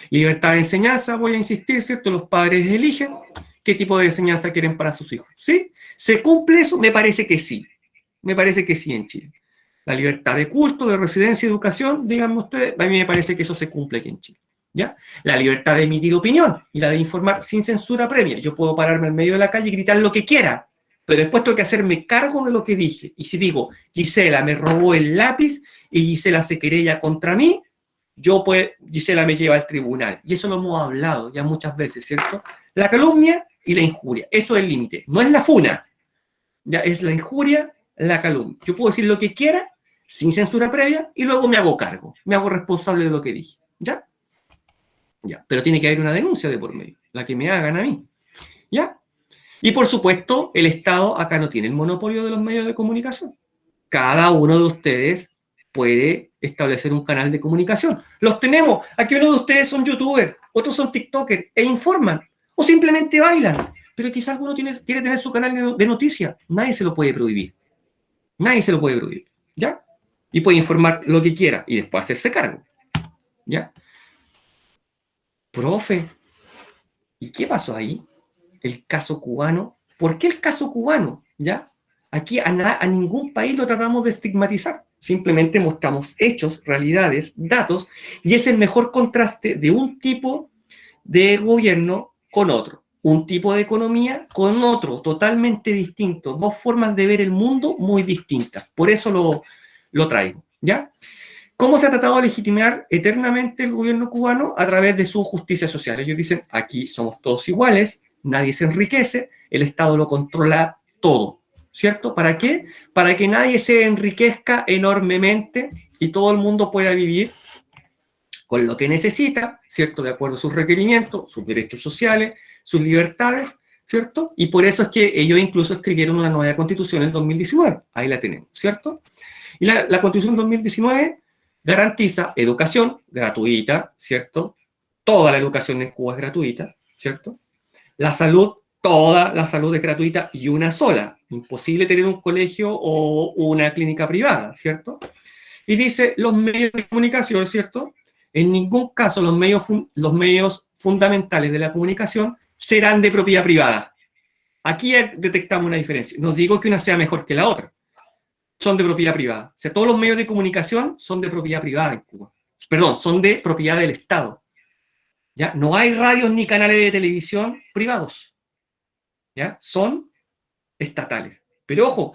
Libertad de enseñanza, voy a insistir, ¿cierto? Los padres eligen qué tipo de enseñanza quieren para sus hijos, ¿sí? ¿Se cumple eso? Me parece que sí. Me parece que sí en Chile. La libertad de culto, de residencia y educación, díganme ustedes, a mí me parece que eso se cumple aquí en Chile. ¿Ya? La libertad de emitir opinión y la de informar sin censura previa. Yo puedo pararme en medio de la calle y gritar lo que quiera, pero después tengo que hacerme cargo de lo que dije. Y si digo, Gisela me robó el lápiz y Gisela se querella contra mí, Gisela me lleva al tribunal. Y eso lo hemos hablado ya muchas veces, ¿cierto? La calumnia y la injuria. Eso es el límite. No es la funa. Ya es la injuria, la calumnia. Yo puedo decir lo que quiera sin censura previa y luego me hago cargo. Me hago responsable de lo que dije. ¿Ya? Ya, pero tiene que haber una denuncia de por medio, la que me hagan a mí. ¿Ya? Y por supuesto, el Estado acá no tiene el monopolio de los medios de comunicación. Cada uno de ustedes puede establecer un canal de comunicación. Los tenemos. Aquí uno de ustedes son youtubers, otros son tiktokers e informan o simplemente bailan. Pero quizás alguno quiere tener su canal de noticias. Nadie se lo puede prohibir. Nadie se lo puede prohibir. ¿Ya? Y puede informar lo que quiera y después hacerse cargo. ¿Ya? Profe, ¿y qué pasó ahí? El caso cubano. ¿Por qué el caso cubano? ¿Ya? Aquí a ningún país lo tratamos de estigmatizar. Simplemente mostramos hechos, realidades, datos, y es el mejor contraste de un tipo de gobierno con otro. Un tipo de economía con otro, totalmente distinto. Dos formas de ver el mundo muy distintas. Por eso lo traigo. ¿Ya? ¿Cómo se ha tratado de legitimar eternamente el gobierno cubano? A través de su justicia social. Ellos dicen, aquí somos todos iguales, nadie se enriquece, el Estado lo controla todo, ¿cierto? ¿Para qué? Para que nadie se enriquezca enormemente y todo el mundo pueda vivir con lo que necesita, ¿cierto? De acuerdo a sus requerimientos, sus derechos sociales, sus libertades, ¿cierto? Y por eso es que ellos incluso escribieron una nueva constitución en el 2019. Ahí la tenemos, ¿cierto? Y la constitución 2019 garantiza educación gratuita, ¿cierto? Toda la educación en Cuba es gratuita, ¿cierto? La salud, toda la salud es gratuita y una sola. Imposible tener un colegio o una clínica privada, ¿cierto? Y dice los medios de comunicación, ¿cierto? En ningún caso los medios fundamentales de la comunicación serán de propiedad privada. Aquí detectamos una diferencia. No digo que una sea mejor que la otra. Son de propiedad privada. O sea, todos los medios de comunicación son de propiedad privada en Cuba. Perdón, son de propiedad del Estado. ¿Ya? No hay radios ni canales de televisión privados. ¿Ya? Son estatales. Pero ojo,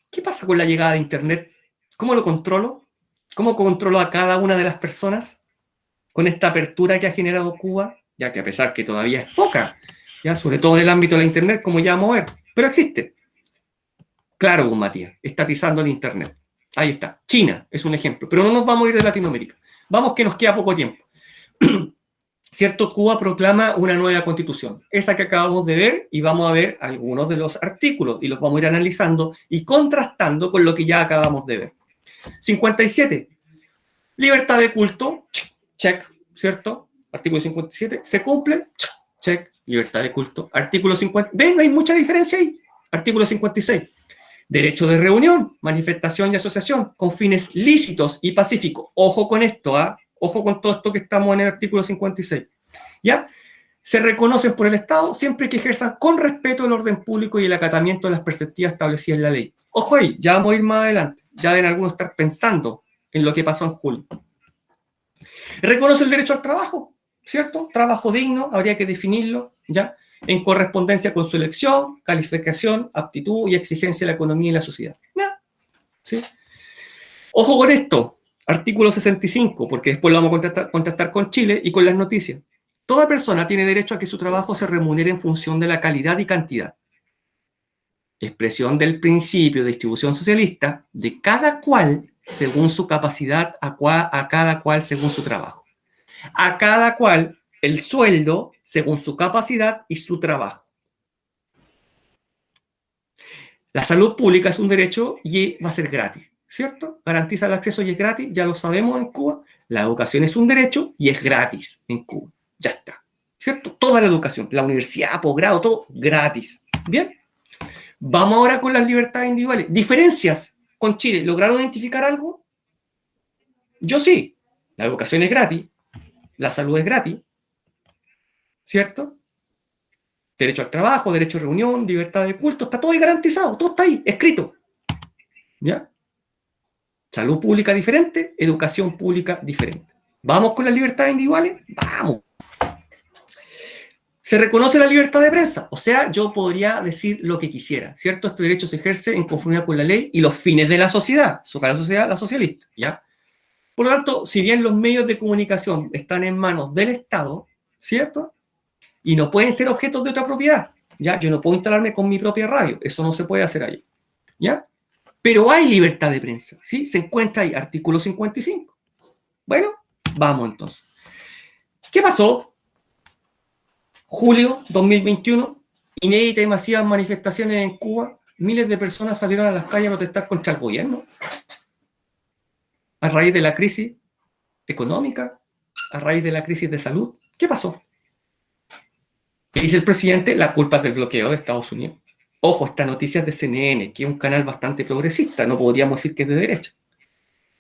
¿qué pasa con la llegada de Internet? ¿Cómo lo controlo? ¿Cómo controlo a cada una de las personas con esta apertura que ha generado Cuba? Ya que a pesar que todavía es poca, ¿ya? Sobre todo en el ámbito de la Internet, como ya vamos a ver, pero existe. Claro, Matías, estatizando el Internet. Ahí está. China es un ejemplo, pero no nos vamos a ir de Latinoamérica. Vamos que nos queda poco tiempo. ¿Cierto? Cuba proclama una nueva constitución, esa que acabamos de ver, y vamos a ver algunos de los artículos y los vamos a ir analizando y contrastando con lo que ya acabamos de ver. 57. Libertad de culto, check, ¿cierto? Artículo 57. ¿Se cumple? Check. Libertad de culto. Artículo 50. ¿Ven? No hay mucha diferencia ahí. Artículo 56. Derecho de reunión, manifestación y asociación con fines lícitos y pacíficos. Ojo con esto, ¿ah? Ojo con todo esto que estamos en el artículo 56. ¿Ya? Se reconocen por el Estado siempre que ejerzan con respeto el orden público y el acatamiento de las perspectivas establecidas en la ley. Ojo ahí, ya vamos a ir más adelante. Ya deben algunos estar pensando en lo que pasó en julio. Reconoce el derecho al trabajo, ¿cierto? Trabajo digno, habría que definirlo, ¿ya? En correspondencia con su elección, calificación, aptitud y exigencia de la economía y la sociedad. ¿Ya? ¿Sí? Ojo con esto, artículo 65, porque después lo vamos a contrastar con Chile y con las noticias. Toda persona tiene derecho a que su trabajo se remunere en función de la calidad y cantidad. Expresión del principio de distribución socialista de cada cual según su capacidad, a cada cual según su trabajo. A cada cual el sueldo según su capacidad y su trabajo. La salud pública es un derecho y va a ser gratis, ¿cierto? Garantiza el acceso y es gratis, ya lo sabemos en Cuba. La educación es un derecho y es gratis en Cuba. Ya está, ¿cierto? Toda la educación, la universidad, posgrado, todo gratis. Bien. Vamos ahora con las libertades individuales. Diferencias con Chile. ¿Lograron identificar algo? Yo sí. La educación es gratis. La salud es gratis. ¿Cierto? Derecho al trabajo, derecho a reunión, libertad de culto. Está todo ahí garantizado. Todo está ahí, escrito. ¿Ya? Salud pública diferente, educación pública diferente. ¿Vamos con las libertades individuales? ¡Vamos! Se reconoce la libertad de prensa, o sea, yo podría decir lo que quisiera, ¿cierto? Este derecho se ejerce en conformidad con la ley y los fines de la sociedad, la sociedad, la socialista, ¿ya? Por lo tanto, si bien los medios de comunicación están en manos del Estado, ¿cierto? Y no pueden ser objetos de otra propiedad, ¿ya? Yo no puedo instalarme con mi propia radio, eso no se puede hacer ahí, ¿ya? Pero hay libertad de prensa, ¿sí? Se encuentra ahí, artículo 55. Bueno, vamos entonces. ¿Qué pasó? Julio 2021, inéditas y masivas manifestaciones en Cuba, miles de personas salieron a las calles a protestar contra el gobierno, a raíz de la crisis económica, a raíz de la crisis de salud. ¿Qué pasó? ¿Qué dice el presidente? La culpa es del bloqueo de Estados Unidos. Ojo, esta noticia es de CNN, que es un canal bastante progresista, no podríamos decir que es de derecha,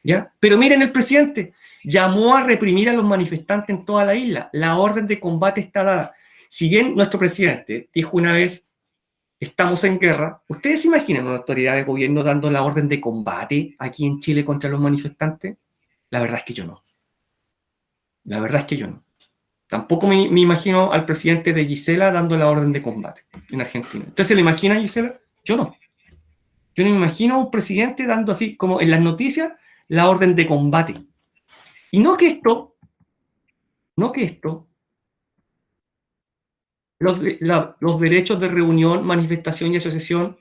¿ya? Pero miren, el presidente llamó a reprimir a los manifestantes en toda la isla. La orden de combate está dada. Si bien nuestro presidente dijo una vez, estamos en guerra, ¿ustedes se imaginan una autoridad de gobierno dando la orden de combate aquí en Chile contra los manifestantes? La verdad es que yo no. La verdad es que yo no. Tampoco me imagino al presidente de Gisela dando la orden de combate en Argentina. ¿Ustedes se le imagina a Gisela? Yo no. Yo no me imagino a un presidente dando así, como en las noticias, la orden de combate. Y no que esto, los derechos de reunión, manifestación y asociación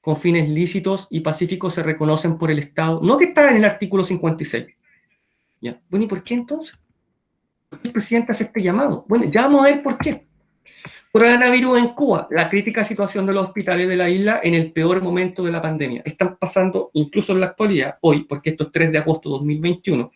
con fines lícitos y pacíficos se reconocen por el Estado. No que está en el artículo 56. ¿Ya? Bueno, ¿y por qué entonces? ¿Por qué el presidente hace este llamado? Bueno, ya vamos a ver por qué. Coronavirus en Cuba, la crítica situación de los hospitales de la isla en el peor momento de la pandemia. Están pasando, incluso en la actualidad, hoy, porque esto es 3 de agosto de 2021,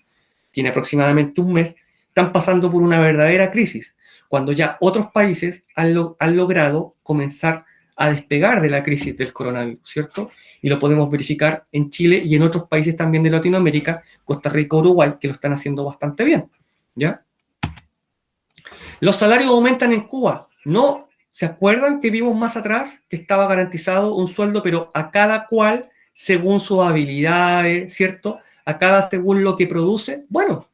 tiene aproximadamente un mes, están pasando por una verdadera crisis, cuando ya otros países han logrado comenzar a despegar de la crisis del coronavirus, ¿cierto? Y lo podemos verificar en Chile y en otros países también de Latinoamérica, Costa Rica, Uruguay, que lo están haciendo bastante bien, ¿ya? Los salarios aumentan en Cuba. No, ¿se acuerdan que vimos más atrás que estaba garantizado un sueldo, pero a cada cual según sus habilidades, ¿cierto? A cada según lo que produce. Bueno,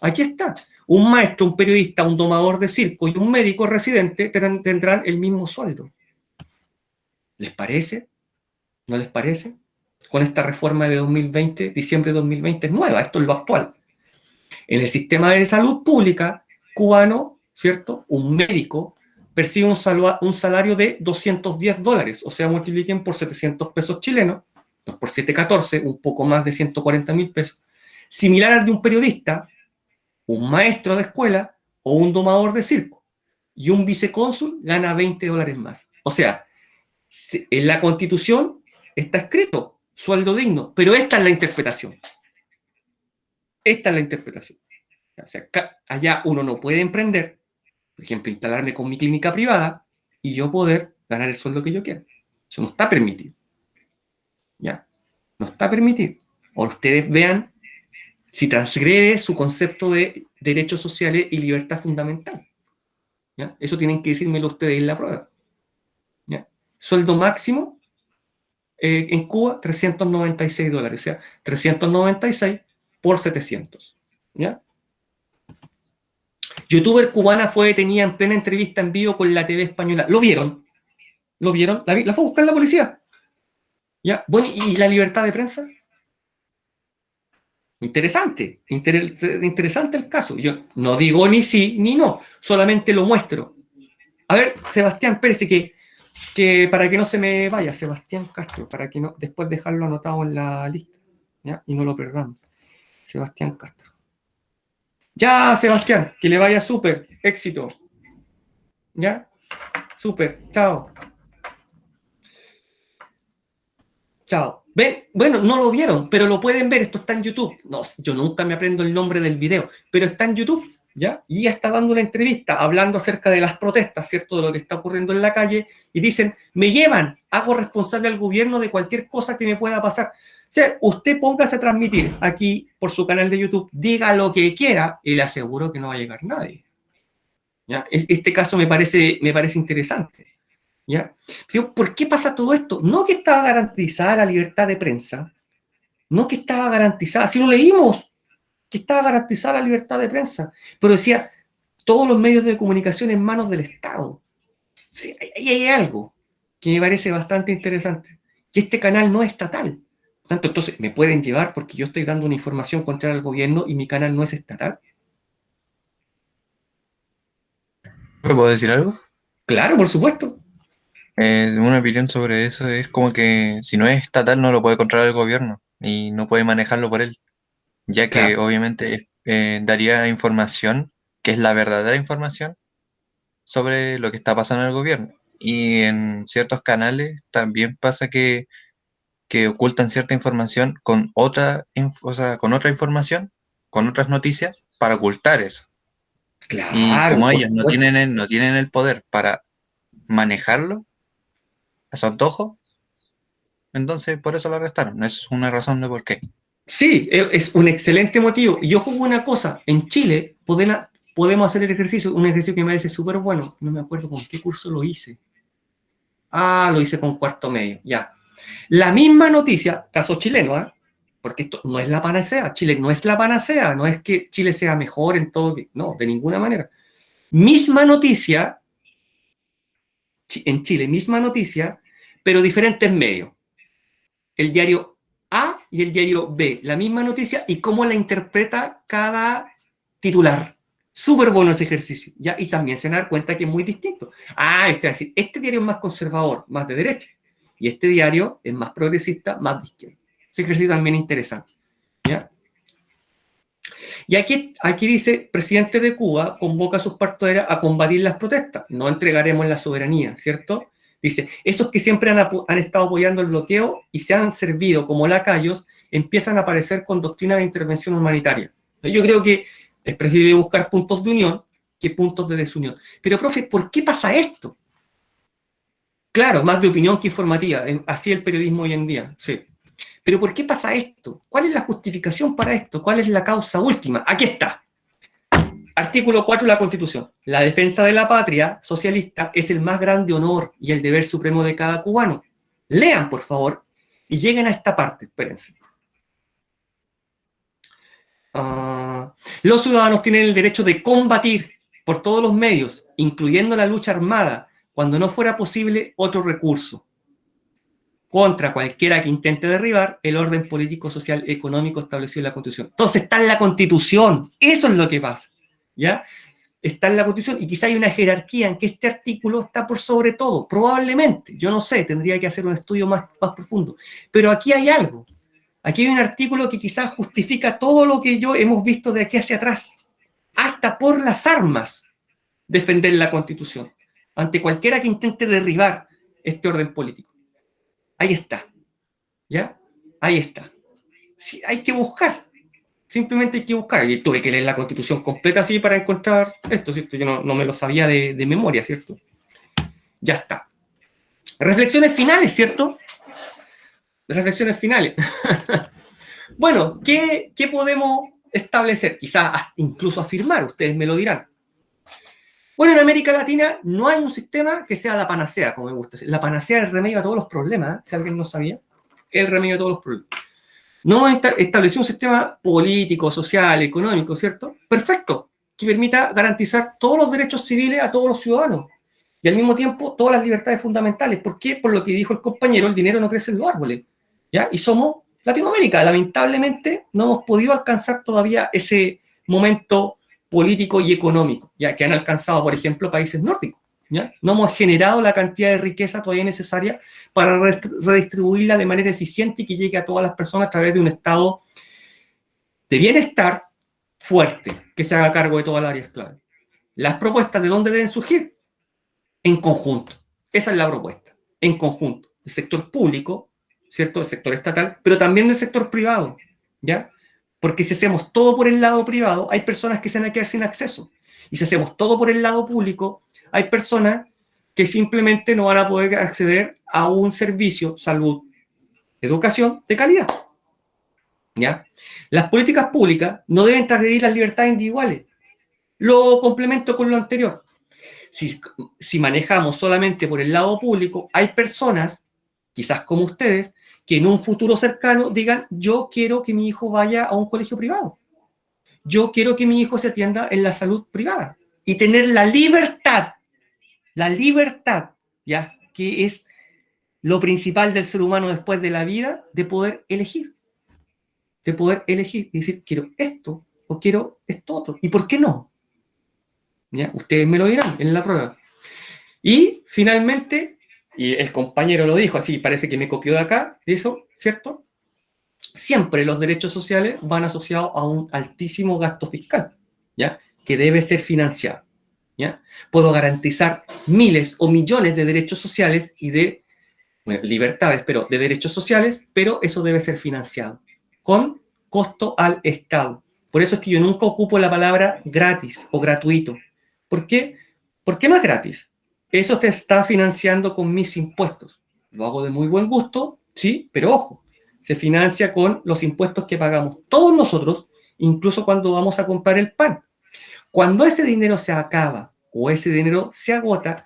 aquí está. Un maestro, un periodista, un domador de circo y un médico residente tendrán el mismo sueldo. ¿Les parece? ¿No les parece? Con esta reforma de 2020, diciembre de 2020 es nueva, esto es lo actual. En el sistema de salud pública cubano, ¿cierto? Un médico percibe un salario de $210, o sea, multipliquen por 700 pesos chilenos, por 714, un poco más de 140.000 pesos. Similar al de un periodista, un maestro de escuela o un domador de circo. Y un vicecónsul gana $20 más. O sea, en la Constitución está escrito sueldo digno, pero esta es la interpretación. Esta es la interpretación. O sea, allá uno no puede emprender, por ejemplo, instalarme con mi clínica privada y yo poder ganar el sueldo que yo quiera. Eso no está permitido. ¿Ya? No está permitido. Ahora ustedes vean si transgrede su concepto de derechos sociales y libertad fundamental. ¿Ya? Eso tienen que decírmelo ustedes en la prueba. ¿Ya? Sueldo máximo en Cuba, $396. O sea, 396 por 700. ¿Ya? Youtuber cubana fue detenida en plena entrevista en vivo con la TV española. ¿Lo vieron? ¿Lo vieron? La fue a buscar la policía. ¿Ya? Bueno, ¿y la libertad de prensa? Interesante. Interesante el caso. Yo no digo ni sí ni no, solamente lo muestro. A ver, Sebastián Pérez, que para que no se me vaya, Sebastián Castro, para que no después dejarlo anotado en la lista, ¿ya? Y no lo perdamos. Sebastián Castro. Ya, Sebastián, que le vaya súper, éxito. ¿Ya? Súper, chao. Chao. ¿Ven? Bueno, no lo vieron, pero lo pueden ver, esto está en YouTube. No, yo nunca me aprendo el nombre del video, pero está en YouTube, ¿ya? Y ella está dando una entrevista hablando acerca de las protestas, ¿cierto? De lo que está ocurriendo en la calle, y dicen, me llevan, hago responsable al gobierno de cualquier cosa que me pueda pasar. O sea, usted póngase a transmitir aquí por su canal de YouTube, diga lo que quiera, y le aseguro que no va a llegar nadie. ¿Ya? Este caso me parece interesante. ¿Ya? ¿Por qué pasa todo esto? No que estaba garantizada la libertad de prensa, no que estaba garantizada, si lo leímos, que estaba garantizada la libertad de prensa, pero decía, todos los medios de comunicación en manos del Estado. Sí, ahí hay algo que me parece bastante interesante, que este canal no es estatal. Por tanto, entonces, ¿me pueden llevar porque yo estoy dando una información contraria al gobierno y mi canal no es estatal? ¿Me puedo decir algo? Claro, por supuesto. Una opinión sobre eso es como que si no es estatal no lo puede controlar el gobierno y no puede manejarlo por él, ya que Claro. obviamente daría información, que es la verdadera información, sobre lo que está pasando en el gobierno. Y en ciertos canales también pasa que ocultan cierta información con o sea, con otra información, con otras noticias, para ocultar eso. Y Claro, como por ellos supuesto. no tienen el poder para manejarlo a su antojo, entonces por eso lo arrestaron. Esa es una razón de por qué. Sí, es un excelente motivo. Y ojo con una cosa, en Chile podemos hacer el ejercicio, un ejercicio que me parece súper bueno. No me acuerdo con qué curso lo hice. Ah, lo hice con cuarto medio, ya. La misma noticia, caso chileno, ¿eh? Porque esto no es la panacea, Chile no es la panacea, no es que Chile sea mejor en todo, no, de ninguna manera. Misma noticia, en Chile, misma noticia, pero diferentes medios. El diario A y el diario B, la misma noticia y cómo la interpreta cada titular. Súper bueno ese ejercicio, ¿ya? Y también se van a dar cuenta que es muy distinto. Ah, es decir, este diario es más conservador, más de derecha, y este diario es más progresista, más de izquierda. Ese ejercicio también es interesante, ¿ya? Y aquí dice, presidente de Cuba convoca a sus partidarios a combatir las protestas. No entregaremos la soberanía, ¿cierto? Dice, esos que siempre han estado apoyando el bloqueo y se han servido como lacayos, empiezan a aparecer con doctrina de intervención humanitaria. Yo creo que es preferible buscar puntos de unión que puntos de desunión. Pero, profe, ¿por qué pasa esto? Claro, más de opinión que informativa. Así el periodismo hoy en día, sí. Pero ¿por qué pasa esto? ¿Cuál es la justificación para esto? ¿Cuál es la causa última? Aquí está. Artículo 4 de la Constitución. La defensa de la patria socialista es el más grande honor y el deber supremo de cada cubano. Lean, por favor, y lleguen a esta parte. Espérense. Los ciudadanos tienen el derecho de combatir por todos los medios, incluyendo la lucha armada, cuando no fuera posible otro recurso, contra cualquiera que intente derribar el orden político, social, económico establecido en la Constitución. Entonces está en la Constitución. Eso es lo que pasa. ¿Ya? Está en la Constitución y quizá hay una jerarquía en que este artículo está por sobre todo, probablemente, yo no sé, tendría que hacer un estudio más profundo, pero aquí hay algo, aquí hay un artículo que quizás justifica todo lo que yo hemos visto de aquí hacia atrás, hasta por las armas defender la Constitución, ante cualquiera que intente derribar este orden político. Ahí está, ¿ya? Ahí está. Sí, hay que buscar. Simplemente hay que buscar. Y tuve que leer la Constitución completa así para encontrar esto, ¿cierto? Yo no me lo sabía de memoria, ¿cierto? Ya está. Reflexiones finales, ¿cierto? Reflexiones finales. Bueno, ¿qué podemos establecer? Quizás incluso afirmar, ustedes me lo dirán. Bueno, en América Latina no hay un sistema que sea la panacea, como me gusta decir. La panacea es el remedio a todos los problemas, ¿eh? Si alguien no sabía. El remedio a todos los problemas. No hemos establecido un sistema político, social, económico, ¿cierto? Perfecto, que permita garantizar todos los derechos civiles a todos los ciudadanos y al mismo tiempo todas las libertades fundamentales. ¿Por qué? Por lo que dijo el compañero, el dinero no crece en los árboles, ¿ya? Y somos Latinoamérica. Lamentablemente no hemos podido alcanzar todavía ese momento político y económico, ya que han alcanzado, por ejemplo, países nórdicos. ¿Ya? No hemos generado la cantidad de riqueza todavía necesaria para redistribuirla de manera eficiente y que llegue a todas las personas a través de un estado de bienestar fuerte, que se haga cargo de todas las áreas clave. Las propuestas, ¿de dónde deben surgir? En conjunto. Esa es la propuesta. En conjunto. El sector público, ¿cierto? El sector estatal, pero también el sector privado, ¿ya? Porque si hacemos todo por el lado privado, hay personas que se van a quedar sin acceso. Y si hacemos todo por el lado público, hay personas que simplemente no van a poder acceder a un servicio, salud, educación de calidad. ¿Ya? Las políticas públicas no deben transgredir las libertades individuales. Lo complemento con lo anterior. Si manejamos solamente por el lado público, hay personas, quizás como ustedes, que en un futuro cercano digan, yo quiero que mi hijo vaya a un colegio privado. Yo quiero que mi hijo se atienda en la salud privada. Y tener la libertad, ¿ya? Que es lo principal del ser humano después de la vida, de poder elegir. De poder elegir y decir, quiero esto o quiero esto otro. ¿Y por qué no? ¿Ya? Ustedes me lo dirán en la prueba. Y finalmente, y el compañero lo dijo, así parece que me copió de acá, de eso, ¿cierto? Siempre los derechos sociales van asociados a un altísimo gasto fiscal, ¿ya? Que debe ser financiado, ¿ya? Puedo garantizar miles o millones de derechos sociales y de bueno, libertades, pero de derechos sociales, pero eso debe ser financiado con costo al Estado. Por eso es que yo nunca ocupo la palabra gratis o gratuito. ¿Por qué? ¿Por qué no es gratis? Eso te está financiando con mis impuestos. Lo hago de muy buen gusto, sí, pero ojo, se financia con los impuestos que pagamos todos nosotros, incluso cuando vamos a comprar el pan. Cuando ese dinero se acaba o ese dinero se agota,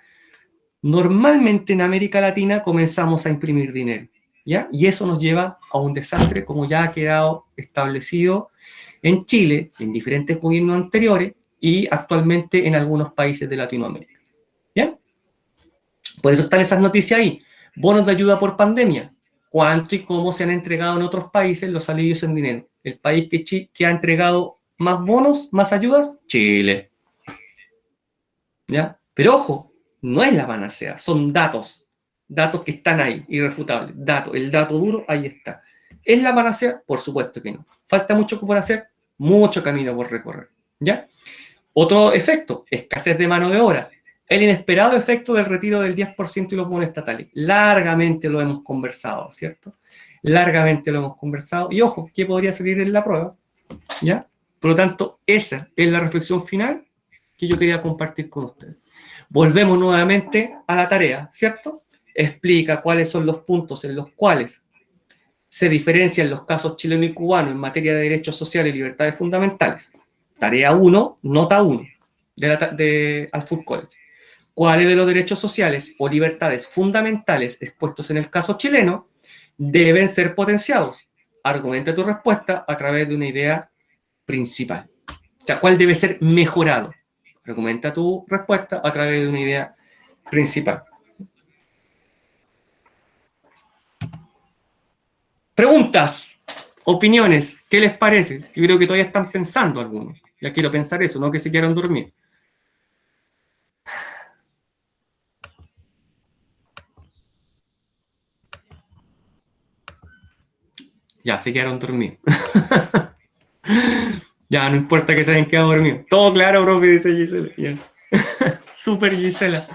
normalmente en América Latina comenzamos a imprimir dinero, ¿ya? Y eso nos lleva a un desastre, como ya ha quedado establecido en Chile, en diferentes gobiernos anteriores y actualmente en algunos países de Latinoamérica, ¿ya? Por eso están esas noticias ahí. Bonos de ayuda por pandemia. ¿Cuánto y cómo se han entregado en otros países los alivios en dinero? El país que ha entregado más bonos, más ayudas, Chile. ¿Ya? Pero ojo, no es la panacea, son datos. Datos que están ahí, irrefutables. El dato duro, ahí está. ¿Es la panacea? Por supuesto que no. ¿Falta mucho por hacer? Mucho camino por recorrer. ¿Ya? Otro efecto, escasez de mano de obra. El inesperado efecto del retiro del 10% y los bonos estatales. Largamente lo hemos conversado, ¿cierto? Largamente lo hemos conversado. Y ojo, ¿qué podría salir en la prueba? ¿Ya? Por lo tanto, esa es la reflexión final que yo quería compartir con ustedes. Volvemos nuevamente a la tarea, ¿cierto? Explica cuáles son los puntos en los cuales se diferencian los casos chileno y cubano en materia de derechos sociales y libertades fundamentales. Tarea 1, nota 1 de Alford College. ¿Cuáles de los derechos sociales o libertades fundamentales expuestos en el caso chileno deben ser potenciados? Argumenta tu respuesta a través de una idea principal. O sea, ¿cuál debe ser mejorado? Argumenta tu respuesta a través de una idea principal. Preguntas, opiniones, ¿qué les parece? Yo creo que todavía están pensando algunos. Ya quiero pensar eso, no que se quieran dormir. Ya, se quedaron dormidos. Ya, no importa que se hayan quedado dormidos. Todo claro, profe, dice Gisela. Ya. Súper Gisela.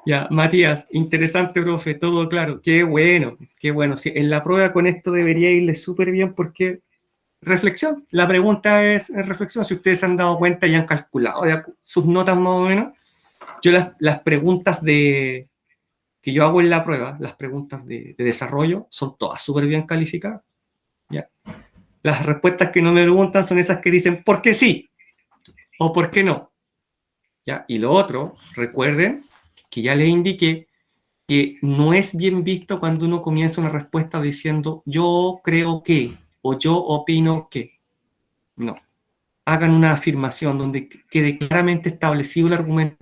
Ya, Matías, interesante, profe, todo claro. Qué bueno, qué bueno. Sí, en la prueba con esto debería irle súper bien porque reflexión. La pregunta es reflexión. Si ustedes se han dado cuenta y han calculado ya, sus notas más o menos, yo las preguntas que yo hago en la prueba, las preguntas de desarrollo, son todas súper bien calificadas. ¿Ya? Las respuestas que no me preguntan son esas que dicen ¿por qué sí? O ¿por qué no? ¿Ya? Y lo otro, recuerden que ya les indiqué que no es bien visto cuando uno comienza una respuesta diciendo yo creo que o yo opino que. No. Hagan una afirmación donde quede claramente establecido el argumento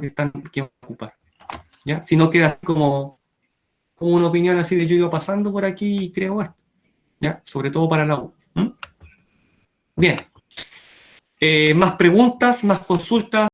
que van a ocupar. ¿Ya? Si no queda como una opinión así de yo iba pasando por aquí y creo esto. ¿Ya? Sobre todo para la U. Bien. Más preguntas, más consultas.